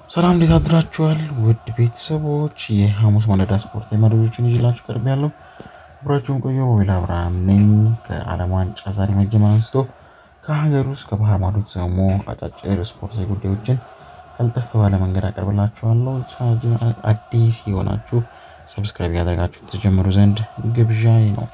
ሰላም እንዴት አድራችኋል? ውድ ቤተሰቦች የሐሙስ ማለዳ ስፖርታዊ መረጃዎችን ይዤላችሁ ቀርቤያለሁ። አብራችሁን ቆዩ። ሞባይል አብርሃም ነኝ። ከዓለም ዋንጫ ዛሬ መጀመር አንስቶ ከሀገር ውስጥ ከባህር ማዶ የተሰሙ አጫጭር ስፖርታዊ ጉዳዮችን ቀልጠፍ ባለ መንገድ አቀርብላችኋለሁ። አዲስ የሆናችሁ ሰብስክራይብ ያደርጋችሁ ተጀምሩ ዘንድ ግብዣዬ ነው።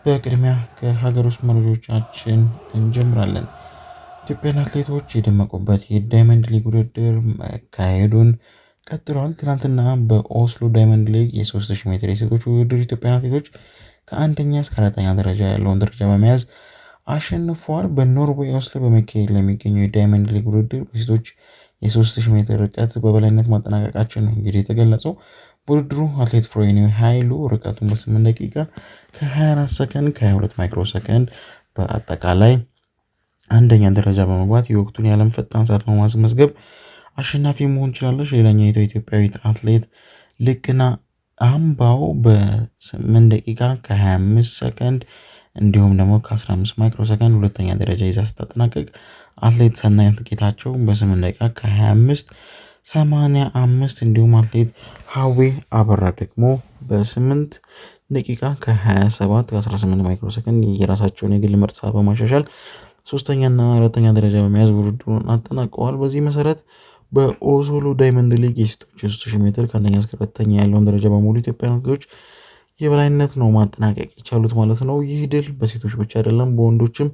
በቅድሚያ ከሀገር ውስጥ መረጃዎቻችን እንጀምራለን። ኢትዮጵያን አትሌቶች የደመቁበት የዳይመንድ ሊግ ውድድር መካሄዱን ቀጥሏል። ትናንትና በኦስሎ ዳይመንድ ሊግ የ3000 ሜትር የሴቶች ውድድር ኢትዮጵያን አትሌቶች ከአንደኛ እስከ አራተኛ ደረጃ ያለውን ደረጃ በመያዝ አሸንፈዋል። በኖርዌይ ኦስሎ በመካሄድ ለሚገኘው የዳይመንድ ሊግ ውድድር በሴቶች የ3000 ሜትር ርቀት በበላይነት ማጠናቀቃችን ነው እንግዲህ የተገለጸው። በውድድሩ አትሌት ፍሬኒ ኃይሉ ርቀቱን በ8 ደቂቃ ከ24 ሰከንድ ከ22 ማይክሮ ሰከንድ በአጠቃላይ አንደኛ ደረጃ በመግባት የወቅቱን የዓለም ፈጣን ሰዓት በማስመዝገብ አሸናፊ መሆን ችላለች። ሌላኛው ኢትዮጵያዊት አትሌት ልክና አምባው በ8 ደቂቃ ከ25 ሰከንድ እንዲሁም ደግሞ ከ15 ማይክሮ ሰከንድ ሁለተኛ ደረጃ ይዛ ስታጠናቀቅ አትሌት ሰናይት ጌታቸው በ8 ደቂቃ ከ25 85 እንዲሁም አትሌት ሀዌ አበራ ደግሞ በ8 ደቂቃ ከ27 ከ18 ማይክሮ ሰከንድ የራሳቸውን የግል ምርጥ ሰዓት በማሻሻል ሶስተኛና አራተኛ ደረጃ በመያዝ ውድድሩን አጠናቀዋል። በዚህ መሰረት በኦሶሎ ዳይመንድ ሊግ የሴቶች 3000 ሜትር ከአንደኛ እስከ ሁለተኛ ያለውን ደረጃ በሙሉ ኢትዮጵያውያን አትሌቶች የበላይነት ነው ማጠናቀቅ የቻሉት ማለት ነው። ይህ ድል በሴቶች ብቻ አይደለም በወንዶችም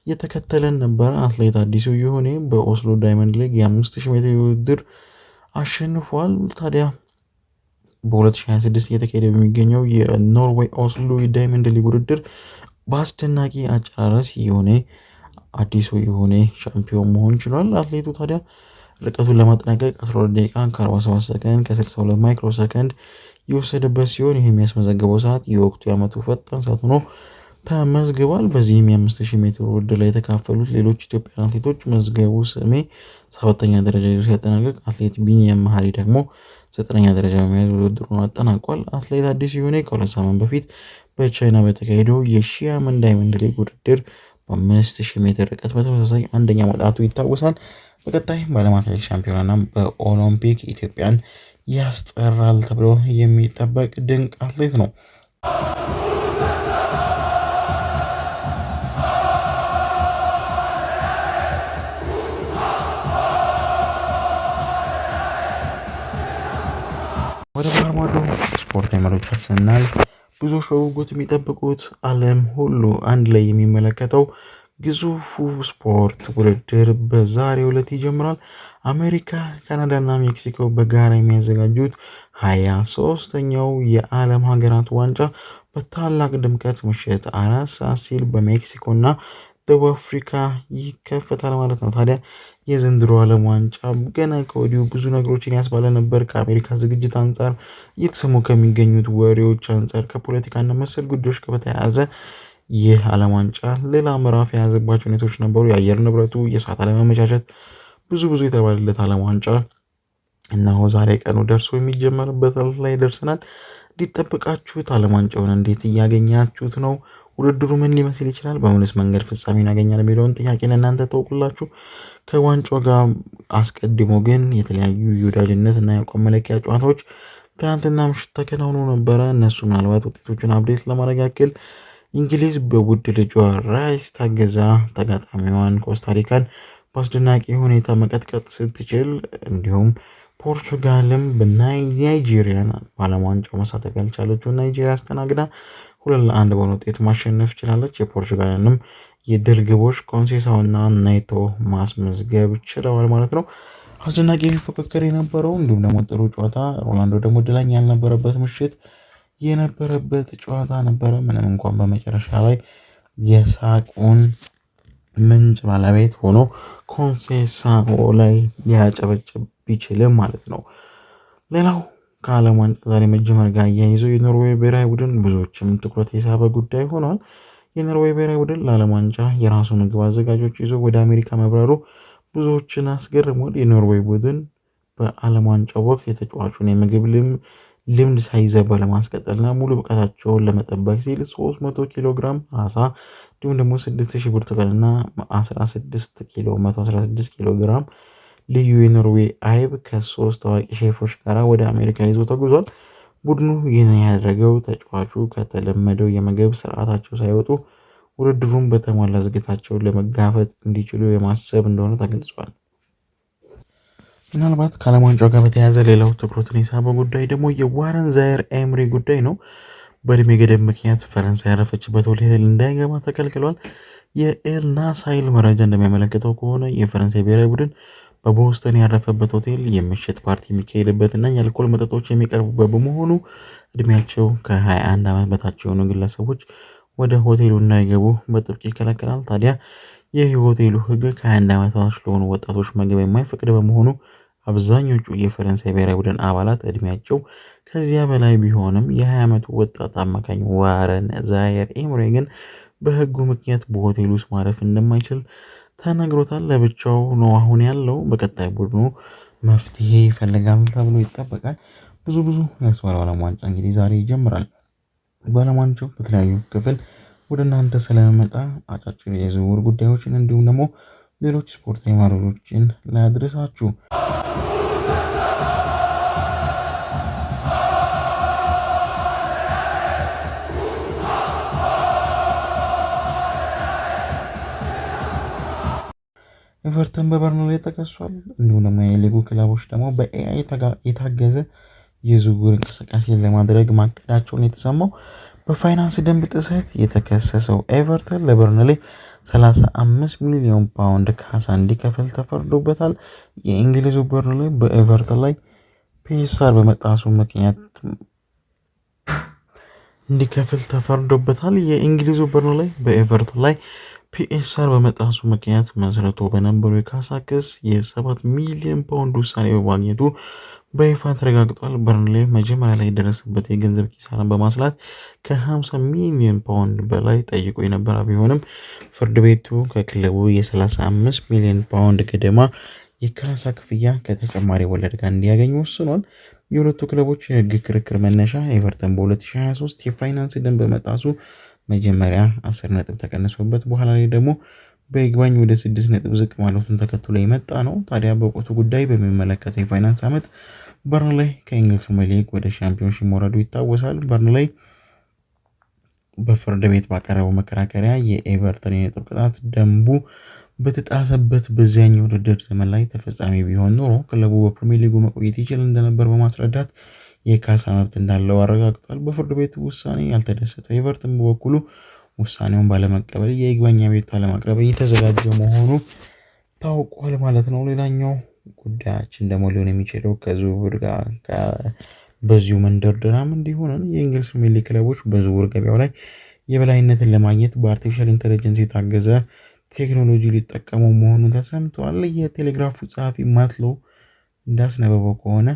የተከተለን ነበረ። አትሌት አዲሱ ይሁኔ በኦስሎ ዳይመንድ ሊግ የ5000 ሜትር ውድድር አሸንፏል። ታዲያ በ2026 እየተካሄደ በሚገኘው የኖርዌይ ኦስሎ ዳይመንድ ሊግ ውድድር በአስደናቂ አጨራረስ ይሁኔ አዲሱ ይሁኔ ሻምፒዮን መሆን ችሏል። አትሌቱ ታዲያ ርቀቱን ለማጠናቀቅ 12 ደቂቃ ከ47 ሰከንድ ከ62 ማይክሮ ሰከንድ የወሰደበት ሲሆን ይህ የሚያስመዘገበው ሰዓት የወቅቱ የዓመቱ ፈጣን ሰዓት ሆኖ ተመዝግቧል። በዚህም የ5000 ሜትር ውድድር ላይ የተካፈሉት ሌሎች ኢትዮጵያውያን አትሌቶች መዝገቡ ስሜ 7ኛ ደረጃ ይዞ ሲያጠናቅቅ አትሌት ቢኒያም መሀሪ ደግሞ 9ኛ ደረጃ በመያዝ ውድድሩን አጠናቋል። አትሌት አዲሱ ይሁኔ ከሁለት ሳምንት በፊት በቻይና በተካሄደው የሺያመን ዳይመንድ ሊግ ውድድር በ5000 ሜትር ርቀት በተመሳሳይ አንደኛ መውጣቱ ይታወሳል። በቀጣይ በዓለም አትሌቲክስ ሻምፒዮናና በኦሎምፒክ ኢትዮጵያን ያስጠራል ተብሎ የሚጠበቅ ድንቅ አትሌት ነው። ወደ ባህር ማዶ ስፖርት መረጃዎች ስናልፍ ብዙዎች በጉጉት የሚጠብቁት ዓለም ሁሉ አንድ ላይ የሚመለከተው ግዙፉ ስፖርት ውድድር በዛሬው ዕለት ይጀምራል። አሜሪካ፣ ካናዳና ሜክሲኮ በጋራ የሚያዘጋጁት 23ኛው የዓለም ሀገራት ዋንጫ በታላቅ ድምቀት ምሽት 4 ሰዓት ሲል በሜክሲኮና ደቡብ አፍሪካ ይከፈታል ማለት ነው። ታዲያ የዘንድሮ ዓለም ዋንጫ ገና ከወዲሁ ብዙ ነገሮችን ያስባለ ነበር። ከአሜሪካ ዝግጅት አንጻር እየተሰሙ ከሚገኙት ወሬዎች አንጻር ከፖለቲካና መሰል ጉዳዮች ጋር በተያያዘ ይህ ዓለም ዋንጫ ሌላ ምዕራፍ የያዘባቸው ሁኔታዎች ነበሩ። የአየር ንብረቱ፣ የሰዓት አለመመቻቸት፣ ብዙ የተባለለት ዓለም ዋንጫ እነሆ ዛሬ ቀኑ ደርሶ የሚጀመርበት ላይ ደርሰናል። እንዲጠብቃችሁት ዓለም ዋንጫውን እንዴት እያገኛችሁት ነው? ውድድሩ ምን ሊመስል ይችላል? በምንስ መንገድ ፍጻሜውን ያገኛል የሚለውን ጥያቄ እናንተ ተወቁላችሁ። ከዋንጫው ጋር አስቀድሞ ግን የተለያዩ የወዳጅነት እና የአቋም መለኪያ ጨዋታዎች ትናንትና ምሽት ተከናውኖ ነበረ። እነሱ ምናልባት ውጤቶቹን አፕዴት ለማድረግ ያክል እንግሊዝ በውድ ልጇ ራይስ ታገዛ ተጋጣሚዋን ኮስታሪካን በአስደናቂ ሁኔታ መቀጥቀጥ ስትችል፣ እንዲሁም ፖርቹጋልም በናይጄሪያን በዓለም ዋንጫው መሳተፍ ያልቻለችው ናይጄሪያ አስተናግዳ 2-1 በሆነ ውጤት ማሸነፍ ችላለች። የፖርቹጋልንም የድል ግቦች ኮንሴሳውና ናይቶ ማስመዝገብ ችለዋል ማለት ነው። አስደናቂ ፉክክር የነበረው እንዲሁም ደግሞ ጥሩ ጨዋታ፣ ሮናልዶ ደግሞ ድለኛ ያልነበረበት ምሽት የነበረበት ጨዋታ ነበረ። ምንም እንኳን በመጨረሻ ላይ የሳቁን ምንጭ ባለቤት ሆኖ ኮንሴሳኦ ላይ ሊያጨበጭብ ቢችልም ማለት ነው። ሌላው ከዓለም ዋንጫ ዛሬ መጀመር ጋር እያይዘው የኖርዌይ ብሔራዊ ቡድን ብዙዎችም ትኩረት የሳበ ጉዳይ ሆኗል። የኖርዌይ ብሔራዊ ቡድን ለዓለም ዋንጫ የራሱ ምግብ አዘጋጆች ይዞ ወደ አሜሪካ መብረሩ ብዙዎችን አስገርሟል። የኖርዌይ ቡድን በዓለም ዋንጫው ወቅት የተጫዋቹን የምግብ ልምድ ሳይዛባ ለማስቀጠልና ሙሉ ብቃታቸውን ለመጠበቅ ሲል 300 ኪሎ ግራም አሳ እንዲሁም ደግሞ 6000 ብርቱካንና 116 ኪሎ ግራም ልዩ የኖርዌይ አይብ ከ3 ታዋቂ ሼፎች ጋር ወደ አሜሪካ ይዞ ተጉዟል። ቡድኑ ይህን ያደረገው ተጫዋቹ ከተለመደው የምግብ ስርዓታቸው ሳይወጡ ውድድሩን በተሟላ ዝግጅታቸውን ለመጋፈጥ እንዲችሉ የማሰብ እንደሆነ ተገልጿል። ምናልባት ከዓለም ዋንጫው ጋር በተያያዘ ሌላው ትኩረትን የሳበው ጉዳይ ደግሞ የዋረን ዛየር ኤምሪ ጉዳይ ነው። በእድሜ ገደብ ምክንያት ፈረንሳይ ያረፈችበት ሆቴል እንዳይገባ ተከልክሏል። የኤል ናሳይል መረጃ እንደሚያመለክተው ከሆነ የፈረንሳይ ብሔራዊ ቡድን በቦስተን ያረፈበት ሆቴል የምሽት ፓርቲ የሚካሄድበትና የአልኮል መጠጦች የሚቀርቡበት በመሆኑ እድሜያቸው ከ21 ዓመት በታች የሆኑ ግለሰቦች ወደ ሆቴሉ እንዳይገቡ በጥብቅ ይከለከላል። ታዲያ ይህ የሆቴሉ ሕግ ከ21 ዓመት በታች ለሆኑ ወጣቶች መግቢያ የማይፈቅድ በመሆኑ አብዛኞቹ የፈረንሳይ ብሔራዊ ቡድን አባላት እድሜያቸው ከዚያ በላይ ቢሆንም የ20 ዓመቱ ወጣት አማካኝ ዋረን ዛየር ኤምሪ ግን በሕጉ ምክንያት በሆቴሉ ውስጥ ማረፍ እንደማይችል ተነግሮታል። ለብቻው ነው አሁን ያለው። በቀጣይ ቡድኑ መፍትሄ ይፈልጋል ተብሎ ይጠበቃል። ብዙ ያስባለው ዓለም ዋንጫ እንግዲህ ዛሬ ይጀምራል። በዓለም ዋንጫው በተለያዩ ክፍል ወደ እናንተ ስለመጣ አጫጭር የዝውውር ጉዳዮችን እንዲሁም ደግሞ ሌሎች ስፖርታዊ መረጃዎችን ላድርሳችሁ። ኤቨርተን በበርንሌይ ተከሷል። እንዲሁም ደግሞ የሊጉ ክለቦች ደግሞ በኤአይ የታገዘ የዝውውር እንቅስቃሴ ለማድረግ ማቀዳቸውን የተሰማው። በፋይናንስ ደንብ ጥሰት የተከሰሰው ኤቨርተን ለበርንሌይ 35 ሚሊዮን ፓውንድ ካሳ እንዲከፍል ተፈርዶበታል። የእንግሊዙ በርንሌይ በኤቨርተን ላይ ፒኤስአር በመጣሱ ምክንያት እንዲከፍል ተፈርዶበታል። የእንግሊዙ በርንሌይ በኤቨርተን ላይ ፒኤስአር በመጣሱ ምክንያት መስርቶ በነበረው የካሳ ክስ የ7 ሚሊዮን ፓውንድ ውሳኔ በማግኘቱ በይፋ ተረጋግጧል። በርንሌይ መጀመሪያ ላይ የደረሰበት የገንዘብ ኪሳራን በማስላት ከ50 ሚሊዮን ፓውንድ በላይ ጠይቆ የነበረ ቢሆንም ፍርድ ቤቱ ከክለቡ የ35 ሚሊዮን ፓውንድ ገደማ የካሳ ክፍያ ከተጨማሪ ወለድ ጋር እንዲያገኙ ወስኗል። የሁለቱ ክለቦች የህግ ክርክር መነሻ ኤቨርተን በ2023 የፋይናንስ ደንብ በመጣሱ መጀመሪያ 10 ነጥብ ተቀንሶበት በኋላ ላይ ደግሞ በይግባኝ ወደ 6 ነጥብ ዝቅ ማለቱን ተከትሎ የመጣ ነው። ታዲያ በወቅቱ ጉዳይ በሚመለከተው የፋይናንስ ዓመት በርንሌይ ከእንግሊዝ ፕሪሚየር ሊግ ወደ ሻምፒዮንሺፕ መውረዱ ይታወሳል። በርንሌይ በፍርድ ቤት ባቀረበው መከራከሪያ የኤቨርተን የነጥብ ቅጣት ደንቡ በተጣሰበት በዚያኛው ውድድር ዘመን ላይ ተፈጻሚ ቢሆን ኖሮ ክለቡ በፕሪሚየር ሊጉ መቆየት ይችል እንደነበር በማስረዳት የካሳ መብት እንዳለው አረጋግጧል። በፍርድ ቤቱ ውሳኔ ያልተደሰተው ኤቨርተን በበኩሉ ውሳኔውን ባለመቀበል የይግባኝ አቤቱታ ለማቅረብ እየተዘጋጀ መሆኑ ታውቋል ማለት ነው። ሌላኛው ጉዳያችን ደግሞ ሊሆን የሚችለው ከዝውውር ጋር በዚሁ መንደርደራም እንዲሆነን የእንግሊዝ ፕሪሚየር ሊግ ክለቦች በዝውውር ገበያው ላይ የበላይነትን ለማግኘት በአርቲፊሻል ኢንተለጀንስ የታገዘ ቴክኖሎጂ ሊጠቀሙ መሆኑን ተሰምቷል። የቴሌግራፉ ጸሐፊ ማትሎ እንዳስነበበው ከሆነ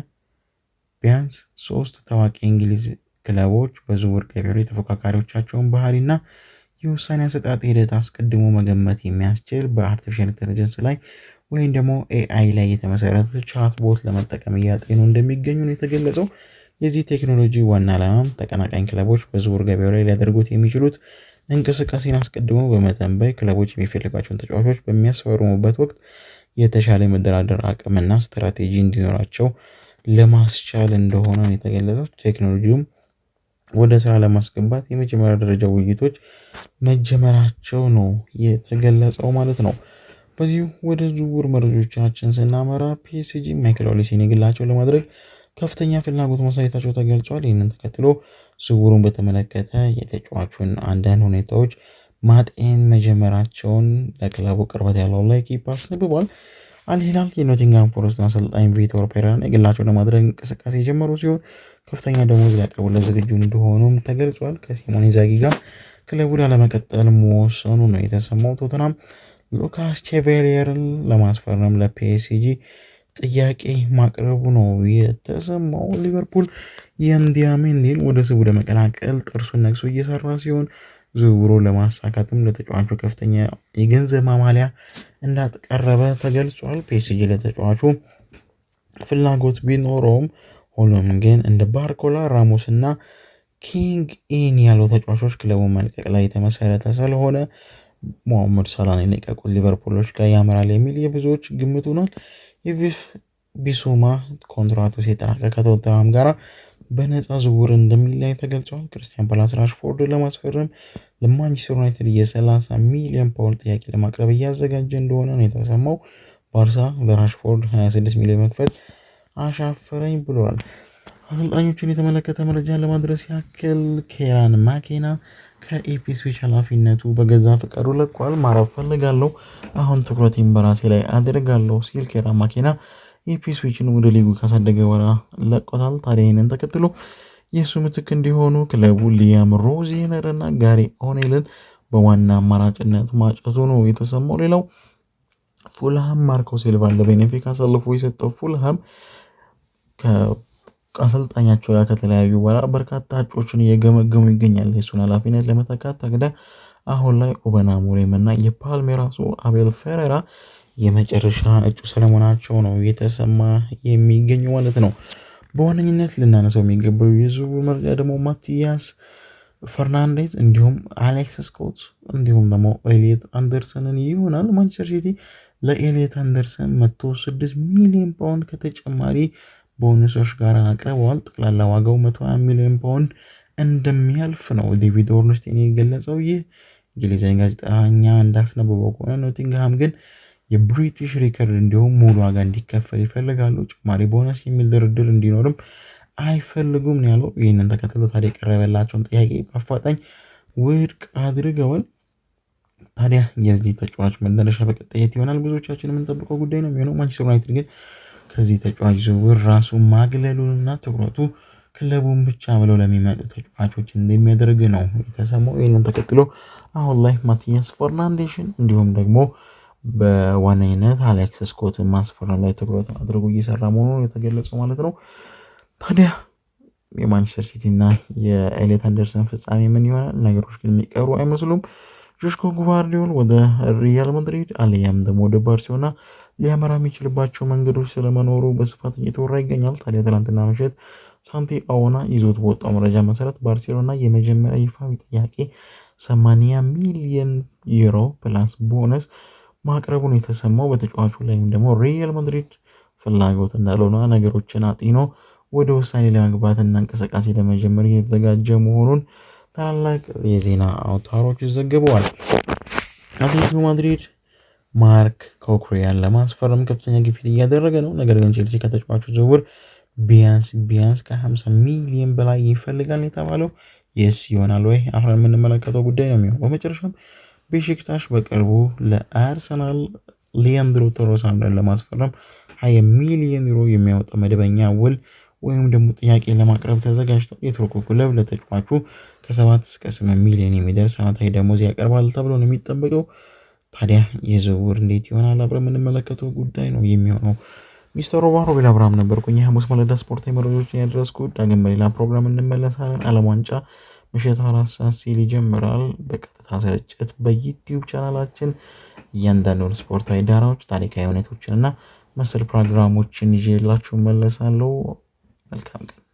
ቢያንስ 3 ታዋቂ እንግሊዝ ክለቦች በዝውውር ገበያው ላይ ተፎካካሪዎቻቸውን ባህሪና የውሳኔ አሰጣጥ ሂደት አስቀድሞ መገመት የሚያስችል በአርቲፊሻል ኢንተለጀንስ ላይ ወይም ደግሞ ኤአይ ላይ የተመሰረተ ቻትቦት ለመጠቀም እያጤኑ እንደሚገኙ ነው የተገለጸው። የዚህ ቴክኖሎጂ ዋና ዓላማም ተቀናቃኝ ክለቦች በዝውውር ገበያው ላይ ሊያደርጉት የሚችሉት እንቅስቃሴን አስቀድሞ በመተንበይ ክለቦች የሚፈልጓቸውን ተጫዋቾች በሚያስፈርሙበት ወቅት የተሻለ መደራደር አቅምና ስትራቴጂ እንዲኖራቸው ለማስቻል እንደሆነ ነው የተገለጸው። ቴክኖሎጂውም ወደ ስራ ለማስገባት የመጀመሪያ ደረጃ ውይይቶች መጀመራቸው ነው የተገለጸው ማለት ነው። በዚሁ ወደ ዝውውር መረጃዎቻችን ስናመራ ፒኤስጂ ማይክል ኦሊሴን የግላቸው ለማድረግ ከፍተኛ ፍላጎት ማሳየታቸው ተገልጿል። ይህንን ተከትሎ ዝውውሩን በተመለከተ የተጫዋቹን አንዳንድ ሁኔታዎች ማጤን መጀመራቸውን ለክለቡ ቅርበት ያለው ላይኪፕ አስነብቧል። አልሂላል የኖቲንግሃም ፎረስት አሰልጣኝ ቪቶር ፔሬራን የግላቸው ለማድረግ እንቅስቃሴ የጀመሩ ሲሆን ከፍተኛ ደሞዝ ሊያቀርቡለት ዝግጁ እንደሆኑም ተገልጿል። ከሲሞኔ ኢንዛጊ ጋር ክለቡ ላለመቀጠል መወሰኑ ነው የተሰማው። ቶተናም ሉካስ ቼቬሊየርን ለማስፈረም ለፒኤስጂ ጥያቄ ማቅረቡ ነው የተሰማው። ሊቨርፑል የንዲያሜንዲን ወደ ስቡ ለመቀላቀል ጥርሱን ነክሶ እየሰራ ሲሆን ዝውውሩን ለማሳካትም ለተጫዋቹ ከፍተኛ የገንዘብ ማማለያ እንዳቀረበ ተገልጿል። ፒኤስጂ ለተጫዋቹ ፍላጎት ቢኖረውም ሆኖም ግን እንደ ባርኮላ፣ ራሞስ እና ኪንግ ኢን ያሉ ተጫዋቾች ክለቡን መልቀቅ ላይ የተመሰረተ ስለሆነ ሞሐመድ ሳላህን የለቀቁት ሊቨርፑሎች ጋር ያመራል የሚል የብዙዎች ግምት ሆኗል። የቪፍ ቢሱማ ኮንትራቱ ሲጠናቀቅ ከቶተንሃም ጋር በነፃ ዝውውር እንደሚለያይ ተገልጿል። ክርስቲያን ፓላስ ራሽፎርድን ለማስፈረም ለማንቸስተር ዩናይትድ የ30 ሚሊዮን ፓውንድ ጥያቄ ለማቅረብ እያዘጋጀ እንደሆነ ነው የተሰማው። ባርሳ ለራሽፎርድ 26 ሚሊዮን መክፈል አሻፈረኝ ብለዋል። አሰልጣኞችን የተመለከተ መረጃ ለማድረስ ያክል ኬራን ማኬና ከኢፕስዊች ኃላፊነቱ በገዛ ፈቃዱ ለቋል። ማረፍ ፈልጋለሁ፣ አሁን ትኩረቴን በራሴ ላይ አድርጋለሁ ሲል ኬራን ማኬና ኢፕስዊችን ወደ ሊጉ ካሳደገ በኋላ ለቆታል። ታዲያ ይህንን ተከትሎ የእሱ ምትክ እንዲሆኑ ክለቡ ሊያም ሮዚነር እና ጋሪ ኦኔልን በዋና አማራጭነት ማጨቱ ነው የተሰማው። ሌላው ፉልሃም ማርኮ ሲልቫን ለቤኔፊካ አሳልፎ የሰጠው ፉልሃም ከአሰልጣኛቸው ጋር ከተለያዩ በኋላ በርካታ እጩዎችን እየገመገሙ ይገኛል። የሱን ኃላፊነት ለመተካት ታግዳ አሁን ላይ ሩበን አሞሪም እና የፓልሜራሱ አቤል ፌሬራ የመጨረሻ እጩ ስለመሆናቸው ነው የተሰማ የሚገኙ ማለት ነው። በዋነኝነት ልናነሳው የሚገባው የዝውውር መረጃ ደግሞ ማቲያስ ፈርናንዴዝ እንዲሁም አሌክስ ስኮት እንዲሁም ደግሞ ኤሊየት አንደርሰንን ይሆናል። ማንቸስተር ሲቲ ለኤሊየት አንደርሰን 106 ሚሊዮን ፓውንድ ከተጨማሪ ቦነሶች ጋር አቅርበዋል። ጠቅላላ ዋጋው 120 ሚሊዮን ፓውንድ እንደሚያልፍ ነው ዴቪድ ኦርንስቴን የገለጸው። ይህ እንግሊዛዊ ጋዜጠኛ እንዳስነበበው ከሆነ ኖቲንግሃም ግን የብሪቲሽ ሪከርድ እንዲሁም ሙሉ ዋጋ እንዲከፈል ይፈልጋሉ። ጭማሪ ቦነስ የሚል ድርድር እንዲኖርም አይፈልጉም ነው ያለው። ይህንን ተከትሎ ታዲያ የቀረበላቸውን ጥያቄ በአፋጣኝ ውድቅ አድርገዋል። ታዲያ የዚህ ተጫዋች መዳረሻ በቀጣይ የት ይሆናል? ብዙዎቻችን የምንጠብቀው ጉዳይ ነው የሚሆነው። ማንቸስተር ዩናይትድ ግን ከዚህ ተጫዋች ዝውውር ራሱን ማግለሉንና ትኩረቱ ክለቡን ብቻ ብለው ለሚመጡ ተጫዋቾች እንደሚያደርግ ነው የተሰማው። ይህንን ተከትሎ አሁን ላይ ማቲያስ ፈርናንዴሽን እንዲሁም ደግሞ በዋነኝነት አሌክስ ስኮትን ማስፈረም ላይ ትኩረት አድርጎ እየሰራ መሆኑን የተገለጸው ማለት ነው። ታዲያ የማንቸስተር ሲቲ እና የኤሊየት አንደርሰን ፍጻሜ ምን ይሆናል? ነገሮች ግን የሚቀሩ አይመስሉም። ጆሽኮ ጉቫርዲዮል ወደ ሪያል ማድሪድ አሊያም ደግሞ ወደ ባርሴሎና ሊያመራ የሚችልባቸው መንገዶች ስለመኖሩ በስፋት እየተወራ ይገኛል። ታዲያ ትናንትና ምሽት ሳንቲ አዎና ይዞት በወጣው መረጃ መሰረት ባርሴሎና የመጀመሪያ ይፋዊ ጥያቄ 80 ሚሊዮን ዩሮ ፕላስ ቦነስ ማቅረቡን የተሰማው በተጫዋቹ ላይም ደግሞ ሪያል ማድሪድ ፍላጎት እንዳለውና ነገሮችን አጢኖ ወደ ውሳኔ ለመግባትና እንቅስቃሴ ለመጀመር እየተዘጋጀ መሆኑን ታላላቅ የዜና አውታሮች ዘግበዋል። አትሌቲኮ ማድሪድ ማርክ ኮኩሬያን ለማስፈረም ከፍተኛ ግፊት እያደረገ ነው። ነገር ግን ቼልሲ ከተጫዋቹ ዝውውር ቢያንስ ከ50 ሚሊዮን በላይ ይፈልጋል የተባለው የስ ይሆናል ወይ? አሁን የምንመለከተው ጉዳይ ነው የሚሆነው። በመጨረሻም ቤሺክታሽ በቅርቡ ለአርሰናል ሊያንድሮ ትሮሳርድን ለማስፈረም 20 ሚሊዮን ዩሮ የሚያወጣ መደበኛ ውል ወይም ደግሞ ጥያቄ ለማቅረብ ተዘጋጅቷል። የቱርኩ ክለብ ለተጫዋቹ ከ7 እስከ 8 ሚሊዮን የሚደርስ ዓመታዊ ደሞዝ ያቀርባል ተብሎ ነው የሚጠበቀው። ታዲያ የዝውውር እንዴት ይሆናል? አብረን የምንመለከተው ጉዳይ ነው የሚሆነው። ሚስተር ሮቤል አብርሃም ነበርኩኝ። የሐሙስ ማለዳ ስፖርታዊ መረጃዎችን ያደረስኩት። ዳግም በሌላ ፕሮግራም እንመለሳለን። ዓለም ዋንጫ ምሽት 4 ሰዓት ሲል ይጀምራል። በቀጥታ ስርጭት በዩቲዩብ ቻናላችን እያንዳንዱን ስፖርታዊ ዳራዎች፣ ታሪካዊ ሁኔታዎችን እና መሰል ፕሮግራሞችን ይዤላችሁ መለሳለሁ። መልካም ቀን።